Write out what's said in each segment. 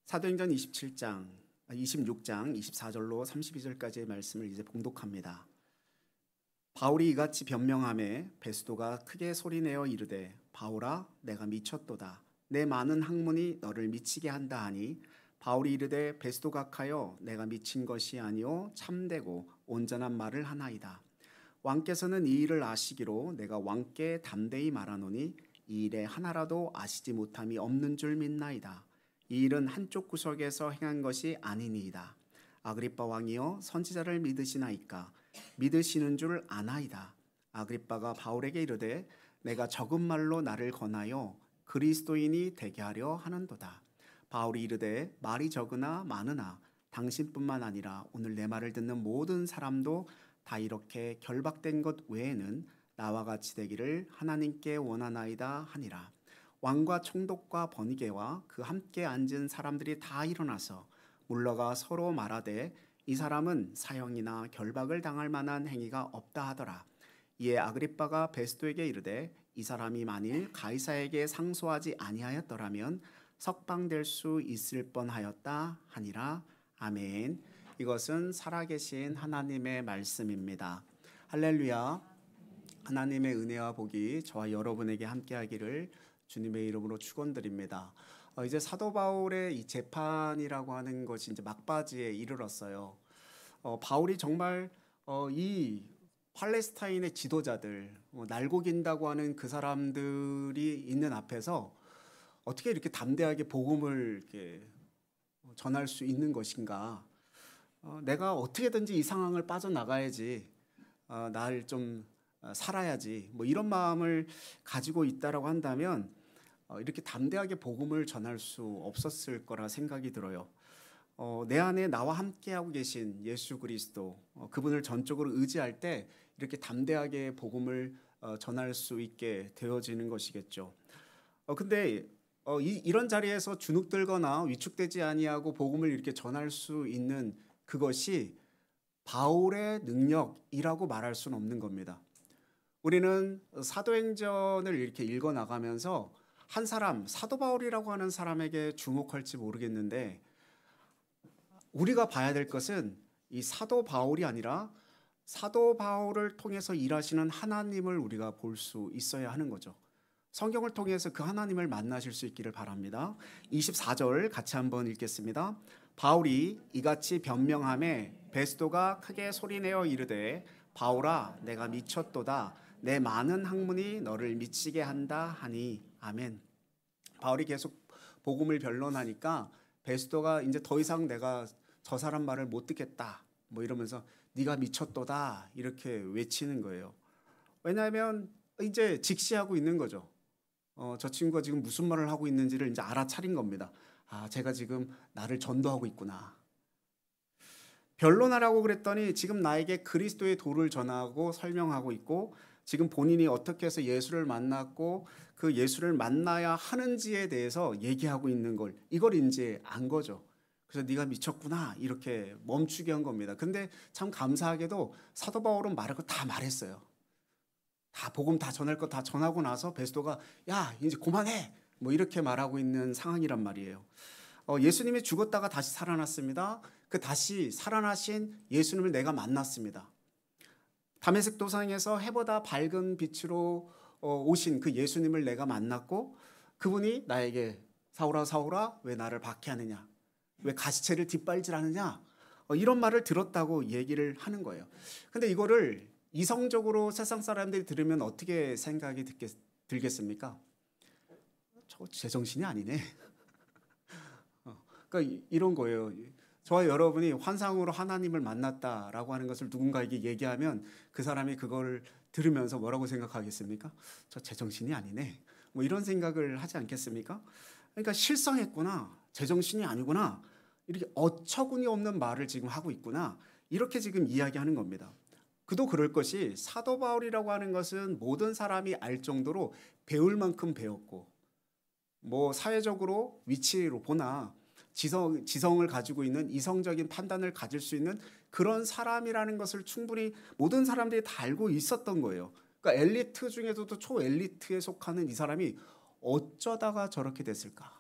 사도행전 26장 24절로 32절까지의 말씀을 이제 봉독합니다. 바울이 이같이 변명하매 베스도가 크게 소리내어 이르되 바울아 내가 미쳤도다. 내 많은 학문이 너를 미치게 한다 하니 바울이 이르되 베스도 각하여 내가 미친 것이 아니요 참되고 온전한 말을 하나이다. 왕께서는 이 일을 아시기로 내가 왕께 담대히 말하노니 이 일에 하나라도 아시지 못함이 없는 줄 믿나이다. 이 일은 한쪽 구석에서 행한 것이 아니니이다. 아그리빠 왕이여 선지자를 믿으시나이까? 믿으시는 줄 아나이다. 아그리빠가 바울에게 이르되 내가 적은 말로 나를 권하여 그리스도인이 되게 하려 하는도다. 바울이 이르되 말이 적으나 많으나 당신뿐만 아니라 오늘 내 말을 듣는 모든 사람도 다 이렇게 결박된 것 외에는 나와 같이 되기를 하나님께 원하나이다 하니라. 왕과 총독과 번이게와 그 함께 앉은 사람들이 다 일어나서 물러가 서로 말하되 이 사람은 사형이나 결박을 당할 만한 행위가 없다 하더라. 이에 아그리빠가 베스도에게 이르되 이 사람이 만일 가이사에게 상소하지 아니하였더라면 석방될 수 있을 뻔하였다 하니라. 아멘. 이것은 살아계신 하나님의 말씀입니다. 할렐루야. 하나님의 은혜와 복이 저와 여러분에게 함께하기를 주님의 이름으로 축원드립니다. 이제 사도 바울의 이 재판이라고 하는 것이 이제 막바지에 이르렀어요. 바울이 정말 이 팔레스타인의 지도자들, 날고긴다고 하는 그 사람들이 있는 앞에서 어떻게 이렇게 담대하게 복음을 이렇게 전할 수 있는 것인가? 내가 어떻게든지 이 상황을 빠져나가야지, 날 좀 살아야지, 뭐 이런 마음을 가지고 있다라고 한다면 이렇게 담대하게 복음을 전할 수 없었을 거라 생각이 들어요. 내 안에 나와 함께하고 계신 예수 그리스도, 그분을 전적으로 의지할 때 이렇게 담대하게 복음을 전할 수 있게 되어지는 것이겠죠. 근데 이런 자리에서 주눅들거나 위축되지 아니하고 복음을 이렇게 전할 수 있는 그것이 바울의 능력이라고 말할 수는 없는 겁니다. 우리는 사도행전을 이렇게 읽어나가면서 한 사람, 사도 바울이라고 하는 사람에게 주목할지 모르겠는데 우리가 봐야 될 것은 이 사도 바울이 아니라 사도 바울을 통해서 일하시는 하나님을 우리가 볼 수 있어야 하는 거죠. 성경을 통해서 그 하나님을 만나실 수 있기를 바랍니다. 24절 같이 한번 읽겠습니다. 바울이 이같이 변명하매 베스도가 크게 소리내어 이르되 바울아 내가 미쳤도다. 내 많은 학문이 너를 미치게 한다 하니 아멘. 바울이 계속 복음을 변론하니까 베스도가 이제 더 이상 내가 저 사람 말을 못 듣겠다 뭐 이러면서 네가 미쳤도다 이렇게 외치는 거예요. 왜냐하면 이제 직시하고 있는 거죠. 저 친구가 지금 무슨 말을 하고 있는지를 이제 알아차린 겁니다. 아, 제가 지금 나를 전도하고 있구나. 변론하라고 그랬더니 지금 나에게 그리스도의 도를 전하고 설명하고 있고 지금 본인이 어떻게 해서 예수를 만났고 그 예수를 만나야 하는지에 대해서 얘기하고 있는 걸 이걸 이제 안 거죠. 그래서 네가 미쳤구나 이렇게 멈추게 한 겁니다. 근데 참 감사하게도 사도 바울은 말할 거 다 말했어요. 다 복음 다 전할 거 다 전하고 나서 베스도가 야 이제 그만해 뭐 이렇게 말하고 있는 상황이란 말이에요. 예수님이 죽었다가 다시 살아났습니다. 그 다시 살아나신 예수님을 내가 만났습니다. 다메섹 도상에서 해보다 밝은 빛으로 오신 그 예수님을 내가 만났고 그분이 나에게 사울아 사울아 왜 나를 박해하느냐 왜 가시체를 뒷발질하느냐 이런 말을 들었다고 얘기를 하는 거예요. 근데 이거를 이성적으로 세상 사람들이 들으면 어떻게 생각이 들겠습니까? 저 제정신이 아니네. 그러니까 이런 거예요. 저와 여러분이 환상으로 하나님을 만났다라고 하는 것을 누군가에게 얘기하면 그 사람이 그걸 들으면서 뭐라고 생각하겠습니까? 저 제정신이 아니네. 뭐 이런 생각을 하지 않겠습니까? 그러니까 실성했구나. 제정신이 아니구나. 이렇게 어처구니 없는 말을 지금 하고 있구나. 이렇게 지금 이야기하는 겁니다. 그도 그럴 것이 사도 바울이라고 하는 것은 모든 사람이 알 정도로 배울 만큼 배웠고 뭐 사회적으로 위치로 보나 지성을 가지고 있는 이성적인 판단을 가질 수 있는 그런 사람이라는 것을 충분히 모든 사람들이 다 알고 있었던 거예요. 그러니까 엘리트 중에서도 초엘리트에 속하는 이 사람이 어쩌다가 저렇게 됐을까?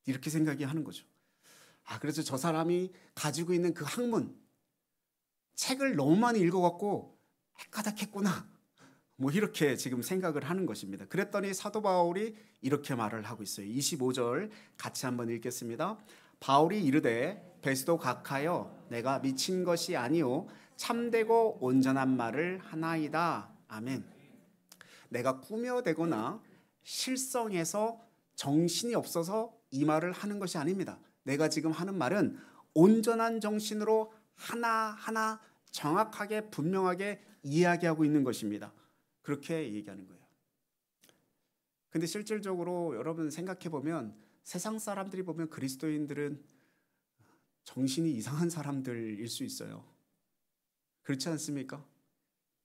이렇게 생각이 하는 거죠. 그래서 저 사람이 가지고 있는 그 학문, 책을 너무 많이 읽어갖고 헷가닥했구나. 뭐 이렇게 지금 생각을 하는 것입니다. 그랬더니 사도 바울이 이렇게 말을 하고 있어요. 25절 같이 한번 읽겠습니다. 바울이 이르되 베스도 각하여 내가 미친 것이 아니요 참되고 온전한 말을 하나이다. 아멘. 내가 꾸며대거나 실성해서 정신이 없어서 이 말을 하는 것이 아닙니다. 내가 지금 하는 말은 온전한 정신으로 하나하나 정확하게 분명하게 이야기하고 있는 것입니다. 그렇게 얘기하는 거예요. 근데 실질적으로 여러분 생각해 보면 세상 사람들이 보면 그리스도인들은 정신이 이상한 사람들일 수 있어요. 그렇지 않습니까?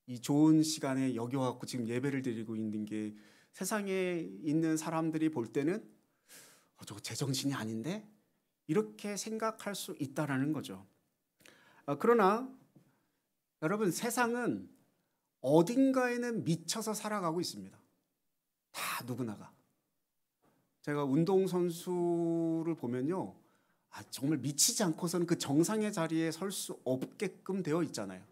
이 좋은 시간에 여기 와서 지금 예배를 드리고 있는 게 세상에 있는 사람들이 볼 때는 저거 제정신이 아닌데? 이렇게 생각할 수 있다라는 거죠. 그러나 여러분 세상은 어딘가에는 미쳐서 살아가고 있습니다. 다 누구나가. 제가 운동선수를 보면요. 정말 미치지 않고서는 그 정상의 자리에 설 수 없게끔 되어 있잖아요.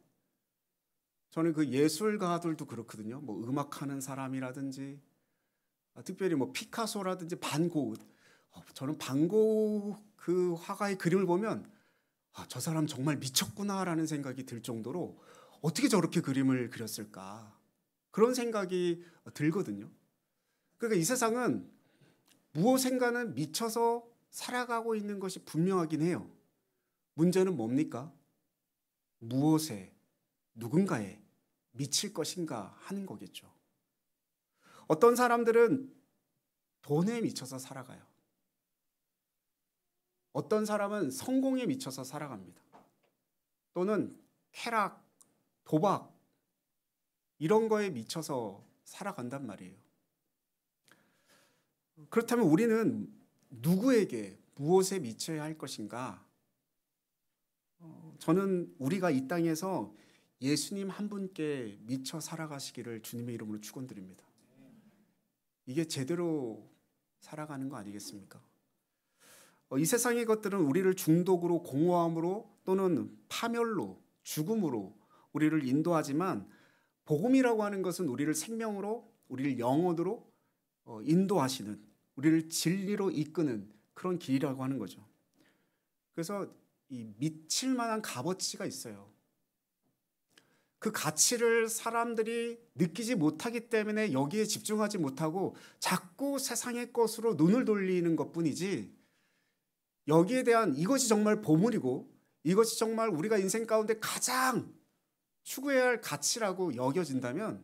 저는 그 예술가들도 그렇거든요. 뭐 음악하는 사람이라든지 특별히 뭐 피카소라든지 반고. 저는 반고 그 화가의 그림을 보면 저 사람 정말 미쳤구나라는 생각이 들 정도로 어떻게 저렇게 그림을 그렸을까 그런 생각이 들거든요. 그러니까 이 세상은 무엇인가는 미쳐서 살아가고 있는 것이 분명하긴 해요. 문제는 뭡니까? 무엇에 누군가에 미칠 것인가 하는 거겠죠. 어떤 사람들은 돈에 미쳐서 살아가요. 어떤 사람은 성공에 미쳐서 살아갑니다. 또는 쾌락, 도박 이런 거에 미쳐서 살아간단 말이에요. 그렇다면 우리는 누구에게 무엇에 미쳐야 할 것인가? 저는 우리가 이 땅에서 예수님 한 분께 미쳐 살아가시기를 주님의 이름으로 축원드립니다. 이게 제대로 살아가는 거 아니겠습니까? 이 세상의 것들은 우리를 중독으로 공허함으로 또는 파멸로 죽음으로 우리를 인도하지만 복음이라고 하는 것은 우리를 생명으로 우리를 영혼으로 인도하시는 우리를 진리로 이끄는 그런 길이라고 하는 거죠. 그래서 이 미칠 만한 값어치가 있어요. 그 가치를 사람들이 느끼지 못하기 때문에 여기에 집중하지 못하고 자꾸 세상의 것으로 눈을 돌리는 것뿐이지 여기에 대한 이것이 정말 보물이고 이것이 정말 우리가 인생 가운데 가장 추구해야 할 가치라고 여겨진다면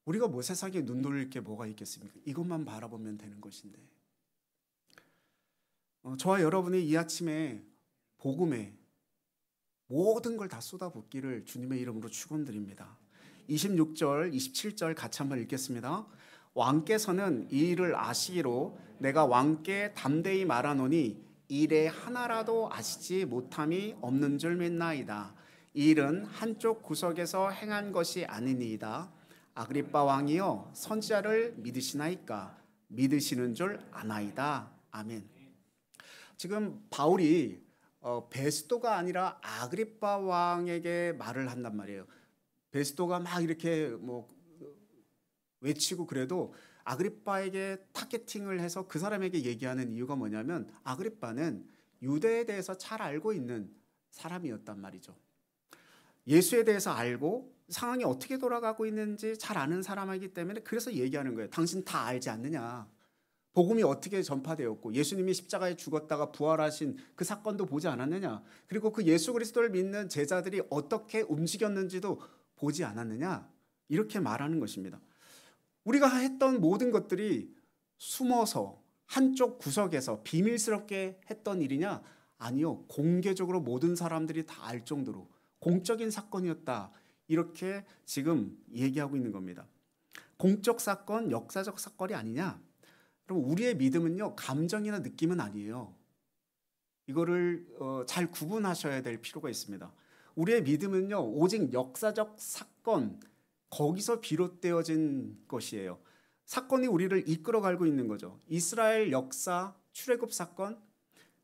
우리가 뭐 세상에 눈 돌릴 게 뭐가 있겠습니까? 이것만 바라보면 되는 것인데 저와 여러분이 이 아침에 복음에 모든 걸 다 쏟아붓기를 주님의 이름으로 축원드립니다. 26절, 27절 같이 한번 읽겠습니다. 왕께서는 이 일을 아시기로 내가 왕께 담대히 말하노니 일에 하나라도 아시지 못함이 없는 줄 믿나이다. 이 일은 한쪽 구석에서 행한 것이 아니니이다. 아그리빠 왕이여 선지자를 믿으시나이까? 믿으시는 줄 아나이다. 아멘. 지금 바울이 베스도가 아니라 아그리빠 왕에게 말을 한단 말이에요. 베스도가 막 이렇게 뭐 외치고 그래도 아그리빠에게 타겟팅을 해서 그 사람에게 얘기하는 이유가 뭐냐면 아그리빠는 유대에 대해서 잘 알고 있는 사람이었단 말이죠. 예수에 대해서 알고 상황이 어떻게 돌아가고 있는지 잘 아는 사람이기 때문에 그래서 얘기하는 거예요. 당신 다 알지 않느냐. 복음이 어떻게 전파되었고 예수님이 십자가에 죽었다가 부활하신 그 사건도 보지 않았느냐. 그리고 그 예수 그리스도를 믿는 제자들이 어떻게 움직였는지도 보지 않았느냐. 이렇게 말하는 것입니다. 우리가 했던 모든 것들이 숨어서 한쪽 구석에서 비밀스럽게 했던 일이냐? 아니요. 공개적으로 모든 사람들이 다 알 정도로 공적인 사건이었다. 이렇게 지금 얘기하고 있는 겁니다. 공적 사건, 역사적 사건이 아니냐? 그럼 우리의 믿음은요. 감정이나 느낌은 아니에요. 이거를 잘 구분하셔야 될 필요가 있습니다. 우리의 믿음은요. 오직 역사적 사건, 거기서 비롯되어진 것이에요. 사건이 우리를 이끌어가고 있는 거죠. 이스라엘 역사, 출애굽 사건,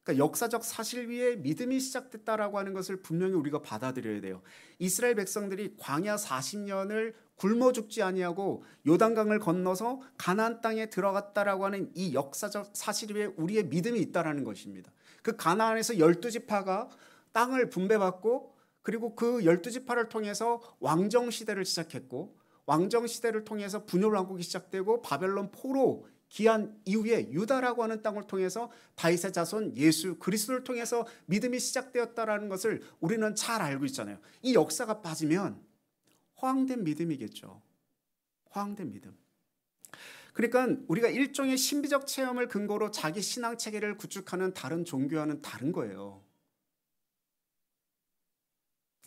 그러니까 역사적 사실 위에 믿음이 시작됐다라고 하는 것을 분명히 우리가 받아들여야 돼요. 이스라엘 백성들이 광야 40년을 굶어 죽지 아니하고 요단강을 건너서 가나안 땅에 들어갔다라고 하는 이 역사적 사실 위에 우리의 믿음이 있다라는 것입니다. 그 가나안에서 12지파가 땅을 분배받고 그리고 그 12지파를 통해서 왕정 시대를 시작했고 왕정 시대를 통해서 분열 왕국이 시작되고 바벨론 포로 기한 이후에 유다라고 하는 땅을 통해서 다윗의 자손 예수 그리스도를 통해서 믿음이 시작되었다라는 것을 우리는 잘 알고 있잖아요. 이 역사가 빠지면 허황된 믿음이겠죠. 허황된 믿음. 그러니까 우리가 일종의 신비적 체험을 근거로 자기 신앙 체계를 구축하는 다른 종교와는 다른 거예요.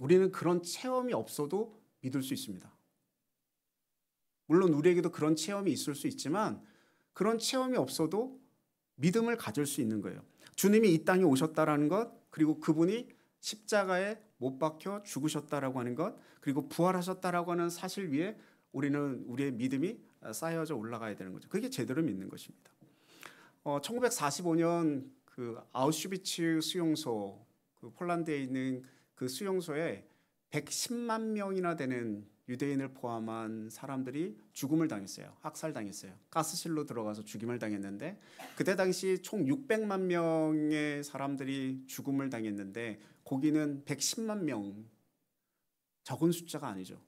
우리는 그런 체험이 없어도 믿을 수 있습니다. 물론 우리에게도 그런 체험이 있을 수 있지만 그런 체험이 없어도 믿음을 가질 수 있는 거예요. 주님이 이 땅에 오셨다라는 것, 그리고 그분이 십자가에 못 박혀 죽으셨다라고 하는 것, 그리고 부활하셨다라고 하는 사실 위에 우리는 우리의 믿음이 쌓여져 올라가야 되는 거죠. 그게 제대로 믿는 것입니다. 1945년 그 아우슈비츠 수용소, 그 폴란드에 있는 그 수용소에 110만 명이나 되는 유대인을 포함한 사람들이 죽음을 당했어요. 학살당했어요. 가스실로 들어가서 죽임을 당했는데 그때 당시 총 600만 명의 사람들이 죽음을 당했는데 거기는 110만 명, 적은 숫자가 아니죠.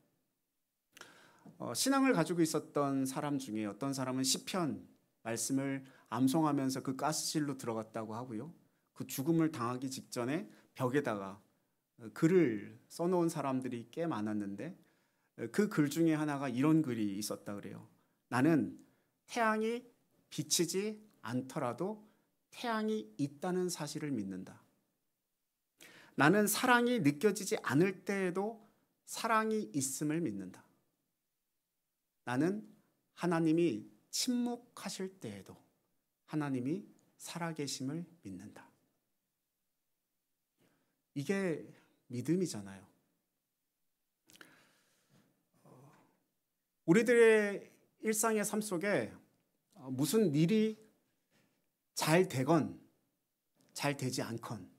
신앙을 가지고 있었던 사람 중에 어떤 사람은 시편 말씀을 암송하면서 그 가스실로 들어갔다고 하고요. 그 죽음을 당하기 직전에 벽에다가 글을 써놓은 사람들이 꽤 많았는데 그 글 중에 하나가 이런 글이 있었다 그래요. 나는 태양이 비치지 않더라도 태양이 있다는 사실을 믿는다. 나는 사랑이 느껴지지 않을 때에도 사랑이 있음을 믿는다. 나는 하나님이 침묵하실 때에도 하나님이 살아계심을 믿는다. 이게 믿음이잖아요. 우리들의 일상의 삶 속에 무슨 일이 잘 되건 잘 되지 않건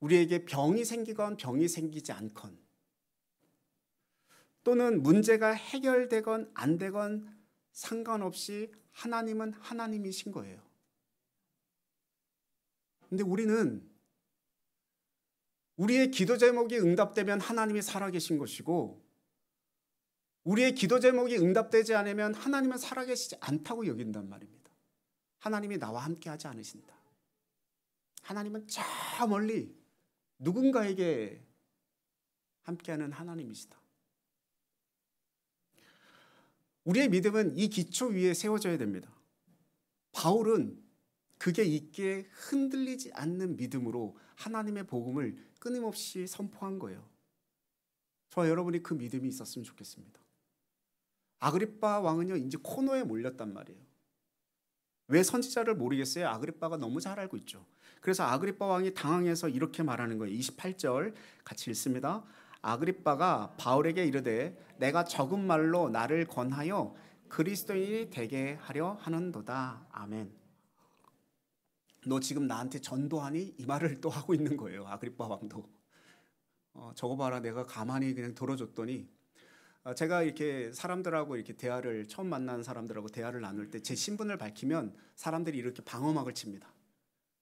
우리에게 병이 생기건 병이 생기지 않건 또는 문제가 해결되건 안 되건 상관없이 하나님은 하나님이신 거예요. 근데 우리는 우리의 기도 제목이 응답되면 하나님이 살아계신 것이고 우리의 기도 제목이 응답되지 않으면 하나님은 살아계시지 않다고 여긴단 말입니다. 하나님이 나와 함께하지 않으신다. 하나님은 저 멀리 누군가에게 함께하는 하나님이시다. 우리의 믿음은 이 기초 위에 세워져야 됩니다. 바울은 그게 있기에 흔들리지 않는 믿음으로 하나님의 복음을 끊임없이 선포한 거예요. 저와 여러분이 그 믿음이 있었으면 좋겠습니다. 아그리빠 왕은요 이제 코너에 몰렸단 말이에요. 왜 선지자를 모르겠어요? 아그리빠가 너무 잘 알고 있죠. 그래서 아그리빠 왕이 당황해서 이렇게 말하는 거예요. 28절 같이 읽습니다. 아그리빠가 바울에게 이르되 내가 적은 말로 나를 권하여 그리스도인이 되게 하려 하는도다. 아멘. 너 지금 나한테 전도하니? 이 말을 또 하고 있는 거예요. 아그리빠 왕도. 저거 봐라, 내가 가만히 그냥 들어줬더니 제가 이렇게 사람들하고 이렇게 대화를 처음 만난 사람들하고 대화를 나눌 때 제 신분을 밝히면 사람들이 이렇게 방어막을 칩니다.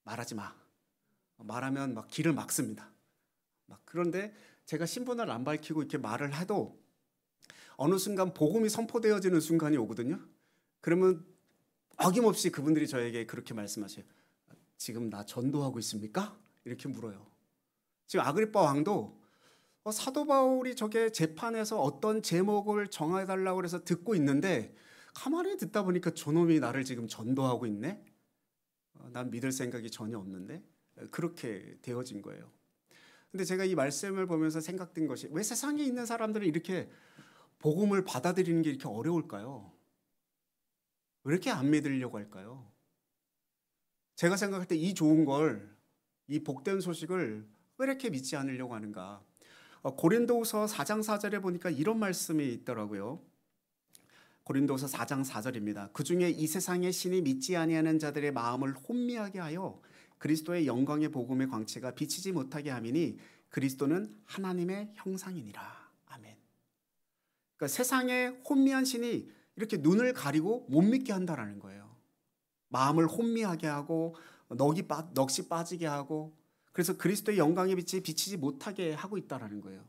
말하지 마. 말하면 막 길을 막습니다. 그런데 제가 신분을 안 밝히고 이렇게 말을 해도 어느 순간 복음이 선포되어지는 순간이 오거든요. 그러면 어김없이 그분들이 저에게 그렇게 말씀하세요. 지금 나 전도하고 있습니까? 이렇게 물어요. 지금 아그리빠 왕도 사도 바울이 저게 재판에서 어떤 제목을 정해달라고 해서 듣고 있는데 가만히 듣다 보니까 저놈이 나를 지금 전도하고 있네? 난 믿을 생각이 전혀 없는데? 그렇게 되어진 거예요. 근데 제가 이 말씀을 보면서 생각된 것이 왜 세상에 있는 사람들은 이렇게 복음을 받아들이는 게 이렇게 어려울까요? 왜 이렇게 안 믿으려고 할까요? 제가 생각할 때 이 좋은 걸, 이 복된 소식을 왜 이렇게 믿지 않으려고 하는가? 고린도후서 4장 4절에 보니까 이런 말씀이 있더라고요. 고린도서 4장 4절입니다. 그중에 이 세상의 신이 믿지 아니하는 자들의 마음을 혼미하게 하여 그리스도의 영광의 복음의 광채가 비치지 못하게 함이니 그리스도는 하나님의 형상이니라. 아멘. 그러니까 세상에 혼미한 신이 이렇게 눈을 가리고 못 믿게 한다라는 거예요. 마음을 혼미하게 하고 넋이 빠지게 하고, 그래서 그리스도의 영광의 빛이 비치지 못하게 하고 있다라는 거예요.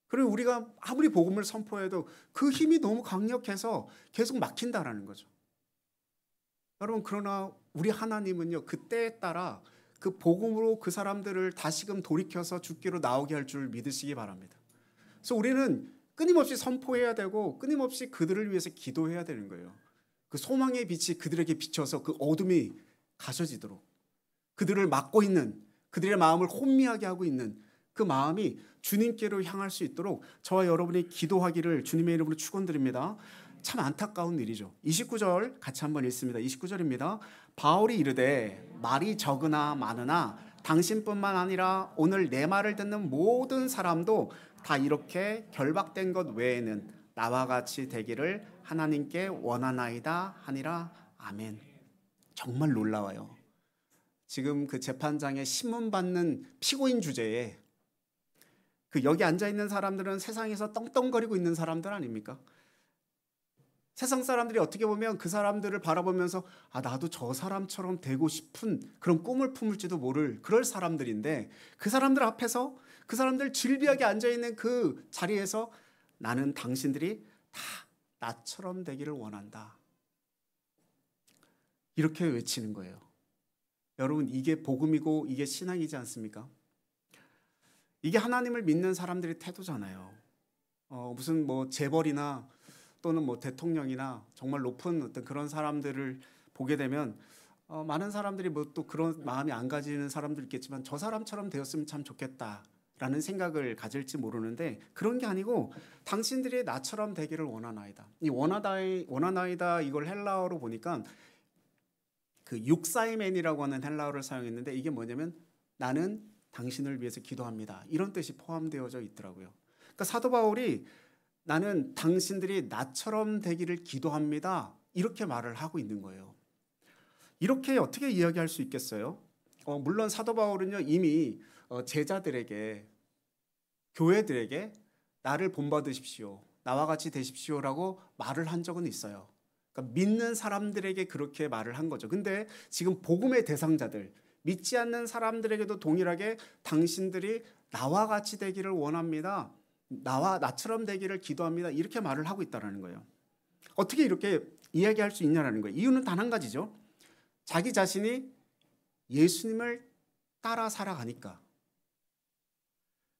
그리고 우리가 아무리 복음을 선포해도 그 힘이 너무 강력해서 계속 막힌다라는 거죠. 여러분, 그러나 우리 하나님은요, 그때에 따라 그 복음으로 그 사람들을 다시금 돌이켜서 죽기로 나오게 할 줄 믿으시기 바랍니다. 그래서 우리는 끊임없이 선포해야 되고 끊임없이 그들을 위해서 기도해야 되는 거예요. 그 소망의 빛이 그들에게 비춰서 그 어둠이 가셔지도록, 그들을 막고 있는, 그들의 마음을 혼미하게 하고 있는 그 마음이 주님께로 향할 수 있도록 저와 여러분이 기도하기를 주님의 이름으로 축원드립니다. 참 안타까운 일이죠. 29절 같이 한번 읽습니다. 29절입니다. 바울이 이르되 말이 적으나 많으나 당신뿐만 아니라 오늘 내 말을 듣는 모든 사람도 다 이렇게 결박된 것 외에는 나와 같이 되기를 하나님께 원하나이다 하니라. 아멘. 정말 놀라워요. 지금 그 재판장에 신문받는 피고인 주제에 그 여기 앉아있는 사람들은 세상에서 떵떵거리고 있는 사람들 아닙니까? 세상 사람들이 어떻게 보면 그 사람들을 바라보면서 나도 저 사람처럼 되고 싶은 그런 꿈을 품을지도 모를 그럴 사람들인데, 그 사람들 앞에서 그 사람들 질비하게 앉아있는 그 자리에서 나는 당신들이 다 나처럼 되기를 원한다, 이렇게 외치는 거예요. 여러분, 이게 복음이고 이게 신앙이지 않습니까? 이게 하나님을 믿는 사람들의 태도잖아요. 무슨 뭐 재벌이나 또는 뭐 대통령이나 정말 높은 어떤 그런 사람들을 보게 되면 많은 사람들이 뭐 또 그런 마음이 안 가지는 사람도 있겠지만 저 사람처럼 되었으면 참 좋겠다라는 생각을 가질지 모르는데, 그런 게 아니고 당신들이 나처럼 되기를 원하나이다. 이 원하나이다 이걸 헬라어로 보니까 그 육사이멘이라고 하는 헬라어를 사용했는데, 이게 뭐냐면 나는 당신을 위해서 기도합니다, 이런 뜻이 포함되어져 있더라고요. 그러니까 사도 바울이 나는 당신들이 나처럼 되기를 기도합니다, 이렇게 말을 하고 있는 거예요. 이렇게 어떻게 이야기할 수 있겠어요? 물론 사도 바울은요, 이미 제자들에게, 교회들에게 나를 본받으십시오, 나와 같이 되십시오라고 말을 한 적은 있어요. 그러니까 믿는 사람들에게 그렇게 말을 한 거죠. 근데 지금 복음의 대상자들, 믿지 않는 사람들에게도 동일하게 당신들이 나와 같이 되기를 원합니다, 나처럼 되기를 기도합니다, 이렇게 말을 하고 있다는 거예요. 어떻게 이렇게 이야기할 수 있냐는 거예요. 이유는 단 한 가지죠. 자기 자신이 예수님을 따라 살아가니까.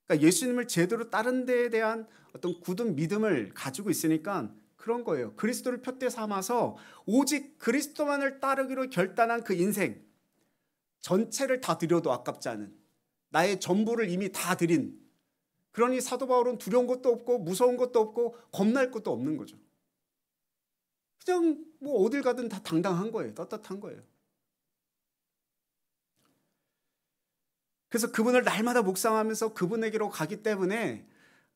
그러니까 예수님을 제대로 따른 데에 대한 어떤 굳은 믿음을 가지고 있으니까 그런 거예요. 그리스도를 푯대 삼아서 오직 그리스도만을 따르기로 결단한 그 인생 전체를 다 드려도 아깝지 않은, 나의 전부를 이미 다 드린, 그러니 사도 바울은 두려운 것도 없고 무서운 것도 없고 겁날 것도 없는 거죠. 그냥 뭐 어딜 가든 다 당당한 거예요. 떳떳한 거예요. 그래서 그분을 날마다 묵상하면서 그분에게로 가기 때문에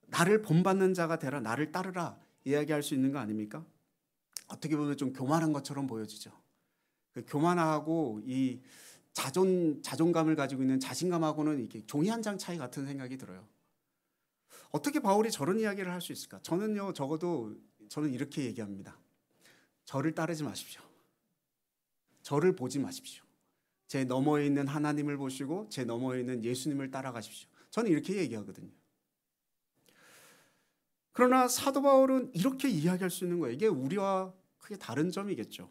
나를 본받는 자가 되라, 나를 따르라 이야기할 수 있는 거 아닙니까? 어떻게 보면 좀 교만한 것처럼 보여지죠. 그 교만하고 이 자존감을 가지고 있는 자신감하고는 이게 종이 한 장 차이 같은 생각이 들어요. 어떻게 바울이 저런 이야기를 할 수 있을까? 저는 이렇게 얘기합니다. 저를 따르지 마십시오. 저를 보지 마십시오. 제 너머에 있는 하나님을 보시고 제 너머에 있는 예수님을 따라가십시오. 저는 이렇게 얘기하거든요. 그러나 사도 바울은 이렇게 이야기할 수 있는 거예요. 이게 우리와 크게 다른 점이겠죠.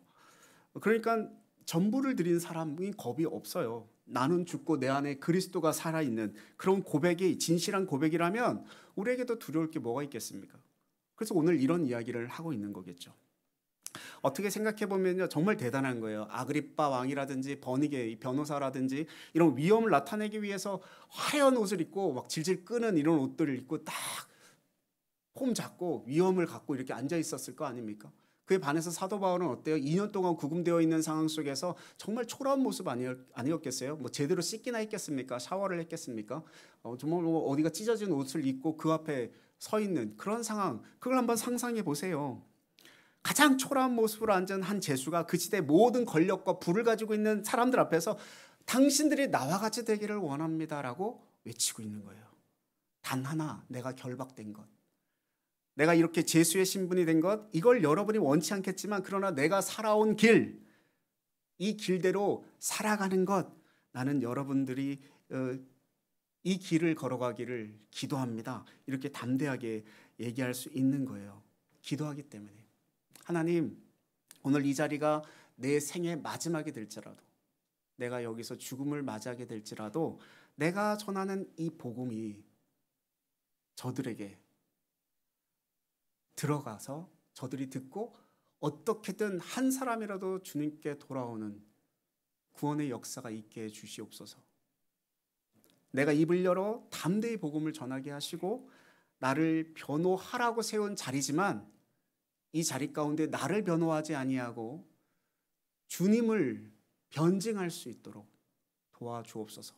그러니까 전부를 드린 사람이 겁이 없어요. 나는 죽고 내 안에 그리스도가 살아있는 그런 고백이 진실한 고백이라면 우리에게도 두려울 게 뭐가 있겠습니까? 그래서 오늘 이런 이야기를 하고 있는 거겠죠. 어떻게 생각해 보면요, 정말 대단한 거예요. 아그리빠 왕이라든지 버니게 변호사라든지 이런 위험을 나타내기 위해서 화려한 옷을 입고 막 질질 끄는 이런 옷들을 입고 딱 폼 잡고 위험을 갖고 이렇게 앉아 있었을 거 아닙니까? 그에 반해서 사도 바울은 어때요? 2년 동안 구금되어 있는 상황 속에서 정말 초라한 모습 아니었겠어요? 뭐 제대로 씻기나 했겠습니까? 샤워를 했겠습니까? 정말 뭐 어디가 찢어진 옷을 입고 그 앞에 서 있는 그런 상황, 그걸 한번 상상해 보세요. 가장 초라한 모습으로 앉은 한 제수가 그 시대 모든 권력과 부를 가지고 있는 사람들 앞에서 당신들이 나와 같이 되기를 원합니다라고 외치고 있는 거예요. 단 하나, 내가 결박된 것, 내가 이렇게 제수의 신분이 된 것, 이걸 여러분이 원치 않겠지만 그러나 내가 살아온 길, 이 길대로 살아가는 것, 나는 여러분들이 이 길을 걸어가기를 기도합니다. 이렇게 담대하게 얘기할 수 있는 거예요. 기도하기 때문에. 하나님, 오늘 이 자리가 내 생의 마지막이 될지라도, 내가 여기서 죽음을 맞이하게 될지라도 내가 전하는 이 복음이 저들에게 들어가서 저들이 듣고 어떻게든 한 사람이라도 주님께 돌아오는 구원의 역사가 있게 해주시옵소서. 내가 입을 열어 담대히 복음을 전하게 하시고 나를 변호하라고 세운 자리지만 이 자리 가운데 나를 변호하지 아니하고 주님을 변증할 수 있도록 도와주옵소서.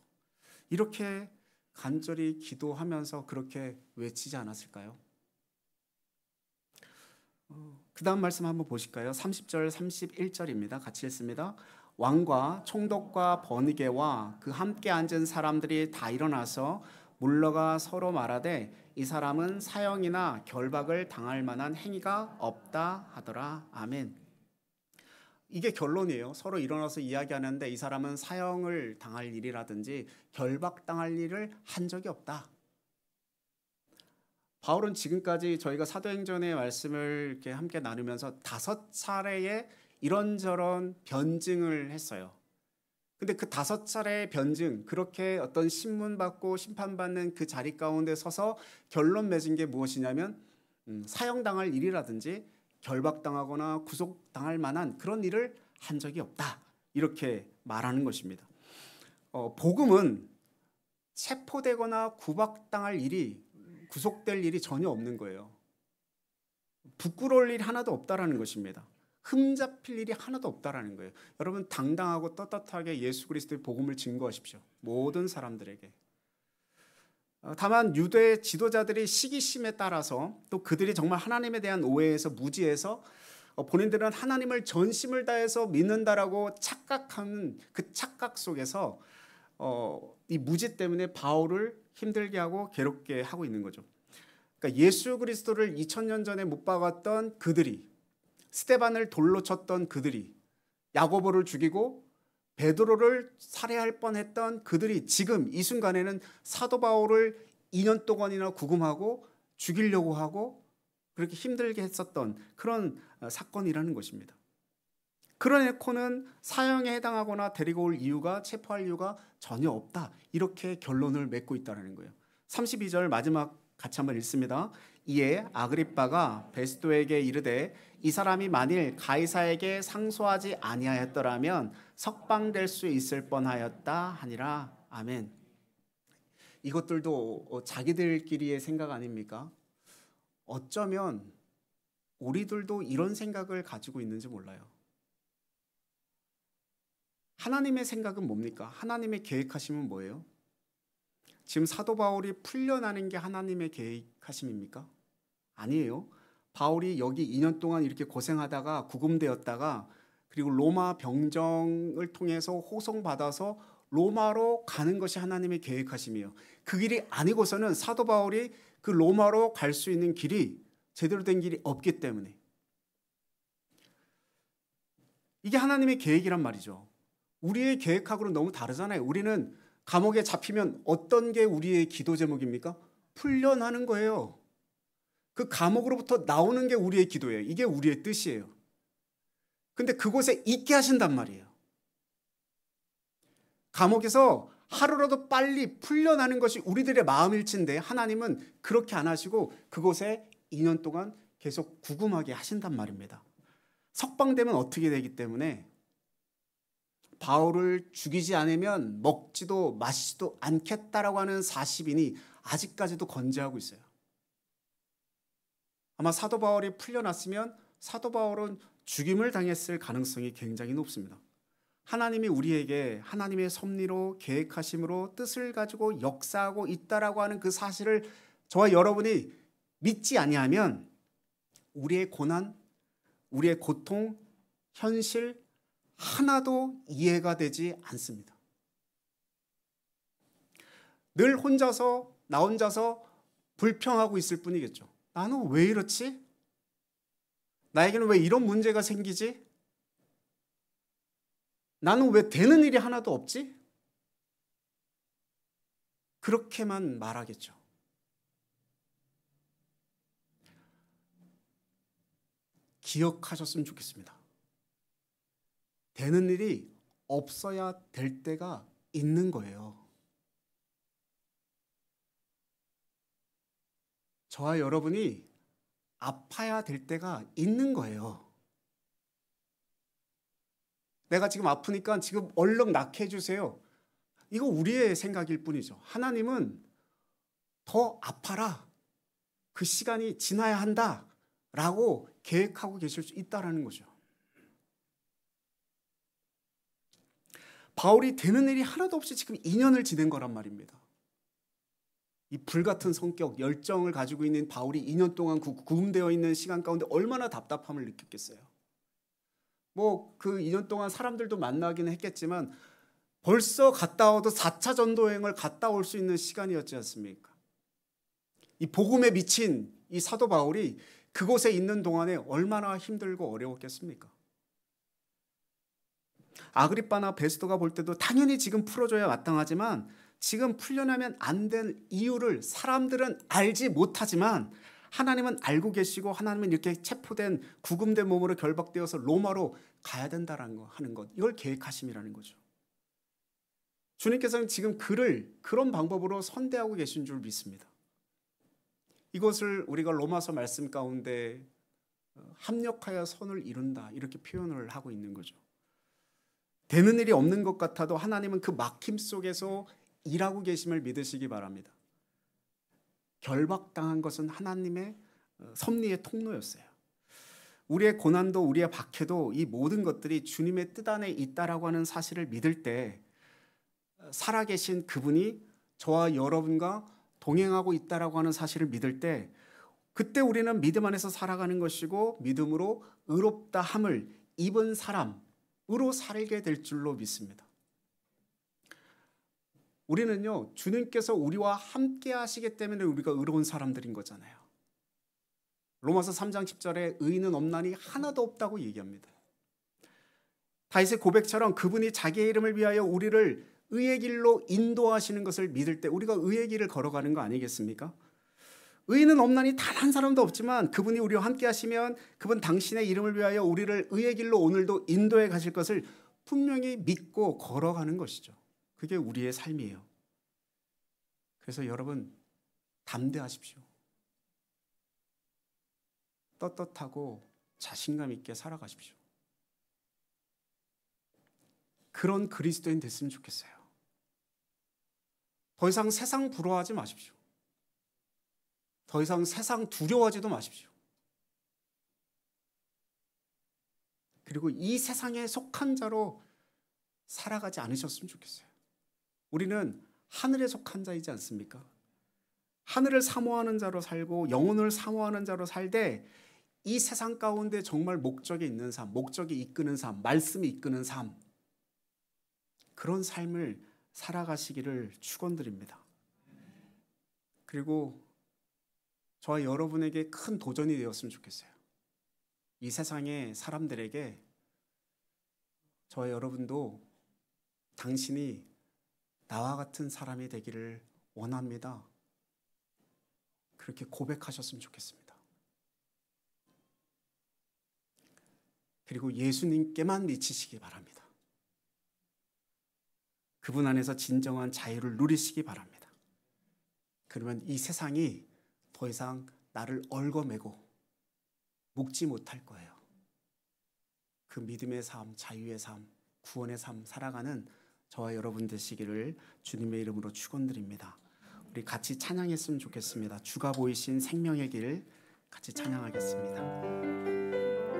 이렇게 간절히 기도하면서 그렇게 외치지 않았을까요? 그 다음 말씀 한번 보실까요? 30절 31절입니다. 같이 읽습니다. 왕과 총독과 번이게와 그 함께 앉은 사람들이 다 일어나서 물러가 서로 말하되 이 사람은 사형이나 결박을 당할 만한 행위가 없다 하더라. 아멘. 이게 결론이에요. 서로 일어나서 이야기하는데 이 사람은 사형을 당할 일이라든지 결박당할 일을 한 적이 없다. 바울은 지금까지 저희가 사도행전의 말씀을 이렇게 함께 나누면서 5차례의 이런저런 변증을 했어요. 근데 그 5차례의 변증, 그렇게 어떤 신문받고 심판받는 그 자리 가운데 서서 결론 맺은 게 무엇이냐면 사형당할 일이라든지 결박당하거나 구속당할 만한 그런 일을 한 적이 없다. 이렇게 말하는 것입니다. 복음은 체포되거나 구박당할 일이, 구속될 일이 전혀 없는 거예요. 부끄러울 일이 하나도 없다라는 것입니다. 흠잡힐 일이 하나도 없다라는 거예요. 여러분, 당당하고 떳떳하게 예수 그리스도의 복음을 증거하십시오. 모든 사람들에게. 다만 유대 지도자들이 시기심에 따라서 또 그들이 정말 하나님에 대한 오해에서 무지해서 본인들은 하나님을 전심을 다해서 믿는다라고 착각하는 그 착각 속에서 이 무지 때문에 바울을 힘들게 하고 괴롭게 하고 있는 거죠. 그러니까 예수 그리스도를 2000년 전에 못 박았던 그들이, 스데반을 돌로 쳤던 그들이, 야고보를 죽이고 베드로를 살해할 뻔했던 그들이 지금 이 순간에는 사도 바울을 2년 동안이나 구금하고 죽이려고 하고 그렇게 힘들게 했었던 그런 사건이라는 것입니다. 그러놓고는 사형에 해당하거나 데리고 올 이유가, 체포할 이유가 전혀 없다. 이렇게 결론을 맺고 있다는 거예요. 32절 마지막 같이 한번 읽습니다. 이에 아그리빠가 베스도에게 이르되 이 사람이 만일 가이사에게 상소하지 아니하였더라면 석방될 수 있을 뻔하였다 하니라. 아멘. 이것들도 자기들끼리의 생각 아닙니까? 어쩌면 우리들도 이런 생각을 가지고 있는지 몰라요. 하나님의 생각은 뭡니까? 하나님의 계획하심은 뭐예요? 지금 사도 바울이 풀려나는 게 하나님의 계획하심입니까? 아니에요. 바울이 여기 2년 동안 이렇게 고생하다가 구금되었다가 그리고 로마 병정을 통해서 호송받아서 로마로 가는 것이 하나님의 계획하심이에요. 그 길이 아니고서는 사도 바울이 그 로마로 갈 수 있는 길이 제대로 된 길이 없기 때문에 이게 하나님의 계획이란 말이죠. 우리의 계획하고는 너무 다르잖아요. 우리는 감옥에 잡히면 어떤 게 우리의 기도 제목입니까? 풀려나는 거예요. 그 감옥으로부터 나오는 게 우리의 기도예요. 이게 우리의 뜻이에요. 근데 그곳에 있게 하신단 말이에요. 감옥에서 하루라도 빨리 풀려나는 것이 우리들의 마음일진데 하나님은 그렇게 안 하시고 그곳에 2년 동안 계속 구금하게 하신단 말입니다. 석방되면 어떻게 되기 때문에 바울을 죽이지 않으면 먹지도 마시지도 않겠다라고 하는 40인이 아직까지도 건재하고 있어요. 아마 사도 바울이 풀려났으면 사도 바울은 죽임을 당했을 가능성이 굉장히 높습니다. 하나님이 우리에게 하나님의 섭리로 계획하심으로 뜻을 가지고 역사하고 있다라고 하는 그 사실을 저와 여러분이 믿지 아니하면 우리의 고난, 우리의 고통, 현실 하나도 이해가 되지 않습니다. 늘 나 혼자서 불평하고 있을 뿐이겠죠. 나는 왜 이렇지? 나에게는 왜 이런 문제가 생기지? 나는 왜 되는 일이 하나도 없지? 그렇게만 말하겠죠. 기억하셨으면 좋겠습니다. 되는 일이 없어야 될 때가 있는 거예요. 저와 여러분이 아파야 될 때가 있는 거예요. 내가 지금 아프니까 지금 얼른 낫게 해주세요. 이거 우리의 생각일 뿐이죠. 하나님은 더 아파라. 그 시간이 지나야 한다. 라고 계획하고 계실 수 있다는 거죠. 바울이 되는 일이 하나도 없이 지금 2년을 지낸 거란 말입니다. 이 불같은 성격, 열정을 가지고 있는 바울이 2년 동안 구금되어 있는 시간 가운데 얼마나 답답함을 느꼈겠어요. 그 2년 동안 사람들도 만나기는 했겠지만 벌써 갔다 와도 4차 전도여행을 갔다 올 수 있는 시간이었지 않습니까? 이 복음에 미친 이 사도 바울이 그곳에 있는 동안에 얼마나 힘들고 어려웠겠습니까? 아그리빠나 베스도가 볼 때도 당연히 지금 풀어줘야 마땅하지만 지금 풀려나면 안 된 이유를 사람들은 알지 못하지만 하나님은 알고 계시고 하나님은 이렇게 체포된 구금된 몸으로 결박되어서 로마로 가야 된다는 거 하는 것, 이걸 계획하심이라는 거죠. 주님께서는 지금 그를 그런 방법으로 선대하고 계신 줄 믿습니다. 이것을 우리가 로마서 말씀 가운데 합력하여 선을 이룬다 이렇게 표현을 하고 있는 거죠. 되는 일이 없는 것 같아도 하나님은 그 막힘 속에서 일하고 계심을 믿으시기 바랍니다. 결박당한 것은 하나님의 섭리의 통로였어요. 우리의 고난도 우리의 박해도 이 모든 것들이 주님의 뜻 안에 있다라고 하는 사실을 믿을 때 살아계신 그분이 저와 여러분과 동행하고 있다라고 하는 사실을 믿을 때 그때 우리는 믿음 안에서 살아가는 것이고 믿음으로 의롭다 함을 입은 사람으로 살게 될 줄로 믿습니다. 우리는요, 주님께서 우리와 함께 하시기 때문에 우리가 의로운 사람들인 거잖아요. 로마서 3장 10절에 의인은 없나니 하나도 없다고 얘기합니다. 다윗의 고백처럼 그분이 자기의 이름을 위하여 우리를 의의 길로 인도하시는 것을 믿을 때 우리가 의의 길을 걸어가는 거 아니겠습니까? 의인은 없나니 단 한 사람도 없지만 그분이 우리와 함께 하시면 그분 당신의 이름을 위하여 우리를 의의 길로 오늘도 인도해 가실 것을 분명히 믿고 걸어가는 것이죠. 그게 우리의 삶이에요. 그래서 여러분 담대하십시오. 떳떳하고 자신감 있게 살아가십시오. 그런 그리스도인 됐으면 좋겠어요. 더 이상 세상 부러워하지 마십시오. 더 이상 세상 두려워하지도 마십시오. 그리고 이 세상에 속한 자로 살아가지 않으셨으면 좋겠어요. 우리는 하늘에 속한 자이지 않습니까? 하늘을 사모하는 자로 살고 영혼을 사모하는 자로 살되 이 세상 가운데 정말 목적이 있는 삶, 목적이 이끄는 삶, 말씀이 이끄는 삶, 그런 삶을 살아가시기를 축원드립니다. 그리고 저와 여러분에게 큰 도전이 되었으면 좋겠어요. 이 세상의 사람들에게 저와 여러분도 당신이 나와 같은 사람이 되기를 원합니다. 그렇게 고백하셨으면 좋겠습니다. 그리고 예수님께만 미치시기 바랍니다. 그분 안에서 진정한 자유를 누리시기 바랍니다. 그러면 이 세상이 더 이상 나를 얽어매고 묶지 못할 거예요. 그 믿음의 삶, 자유의 삶, 구원의 삶 살아가는 저와 여러분 되시기를 주님의 이름으로 축원드립니다. 우리 같이 찬양했으면 좋겠습니다. 주가 보이신 생명의 길 같이 찬양하겠습니다.